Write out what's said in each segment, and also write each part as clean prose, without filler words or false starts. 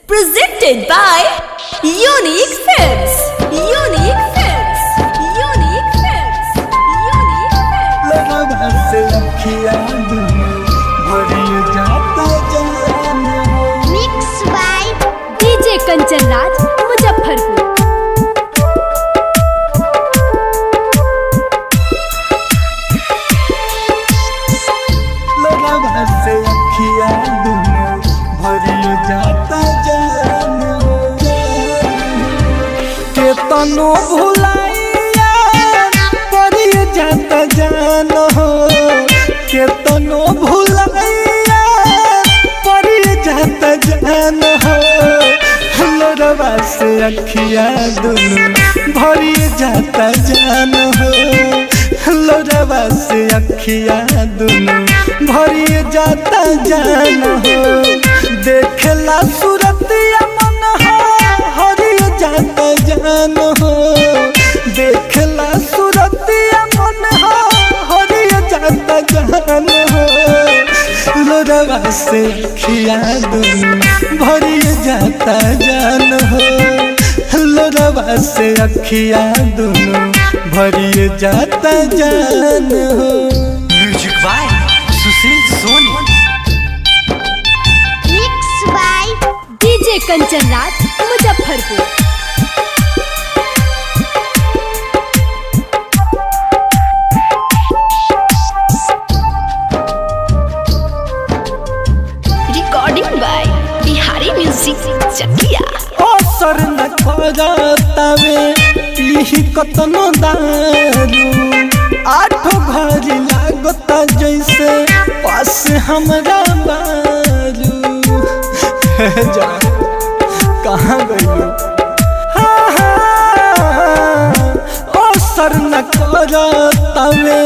Presented by Unique Films. Unique Films. Unique Films. Unique Films. लगा से अखियाँ दुनिया भरी जाता जाने हो। Mixed by DJ Kanchan Raj Muzaffarpur. लगा से अखियाँ दुनिया भरी जाता जाने हो। केतनो भुलाइया परी जाता जान हो। केतनो भुलाइया परी जाता जान हो। लोरवा से अखियाँ दुनिया भरी जाता जान हो। लोरवा से अखियाँ दुनिया भरी जाता जान हो। देखला सूरतिया मन हो हरी जाता जान हो। देखला सूरतिया मन हो हरी जाता जान हो। लोरवा से अखियाँ दुनिया भरी जाता जान हो। लोरवा से अखियाँ दुनिया भरी जाता जान हो। Music by Sushil Soni. Mixed by DJ Kanchan Raj Muzaffarpur. Recording by Bihari Music Chakia. असर न करतावे पीही कतनो दारू। आठो घर लागता जैसे पास हमरा बारू। जा कहाँ गइलो? असर न करतावे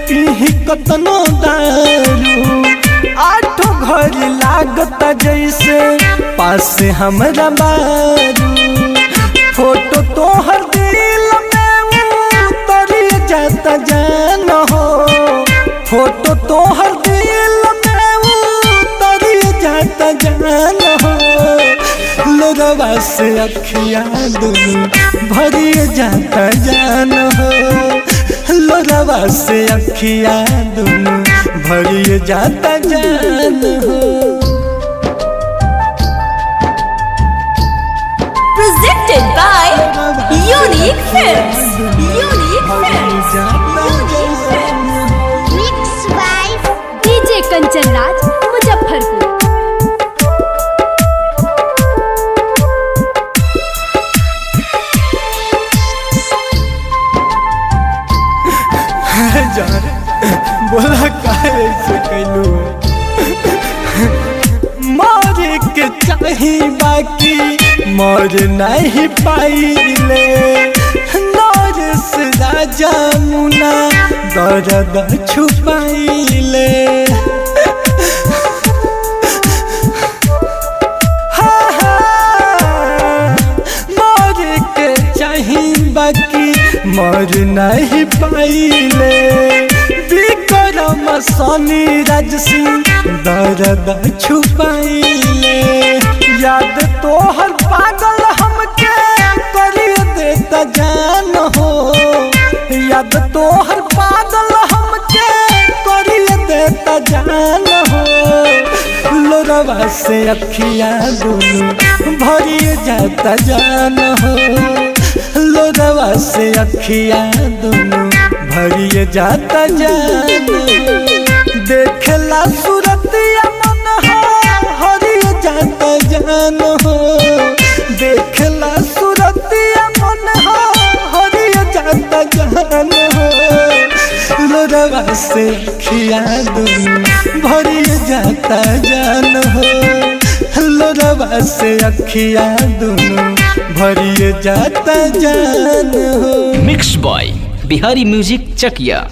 पीही कतनो दारू। आठो घर लागता जैसे पास हमरा बारू। फोटो तोहर दिल में उतर जाता जान हो। फोटो तोहर दिल में उतर जाता जान हो। लोरवा से अखियाँ दुनिया भरी जाता जान हो। लोरवा से अखियाँ दुनिया भरी जाता जान हो। Presented by Unique Films. Unique Films. Unique Films. Mixed by DJ Kanchan Raj Muzaffarpur. जान बोला काहे ऐसे कैलू? मरे के चाही बाकी मर नहीं पाइले। नरेश राजा मुना दर्द छुपाइले। मरे के चाही बाकी मर नहीं पाइले। विक्रम सनी राज सिंह दर्द छुपाइले। याद तोहर पागल हमके करी देता जान हो। याद तोहर पागल हमके करी देता जान हो। लोरवा से अखियाँ दुनिया भरी जाता जान हो। लोरवा से अखियाँ दुनिया भरी जाता जान हो। देखला सूरतिया मन हो हरी जाता जान हो। देखला सूरतिया मन हो हरी जाता जान हो। लोरवा से अखियाँ दुनिया भरी जाता जान हो। लोरवा से अखियाँ दुनिया भरी जाता जान हो। मिक्स बॉय बिहारी म्यूजिक चकिया।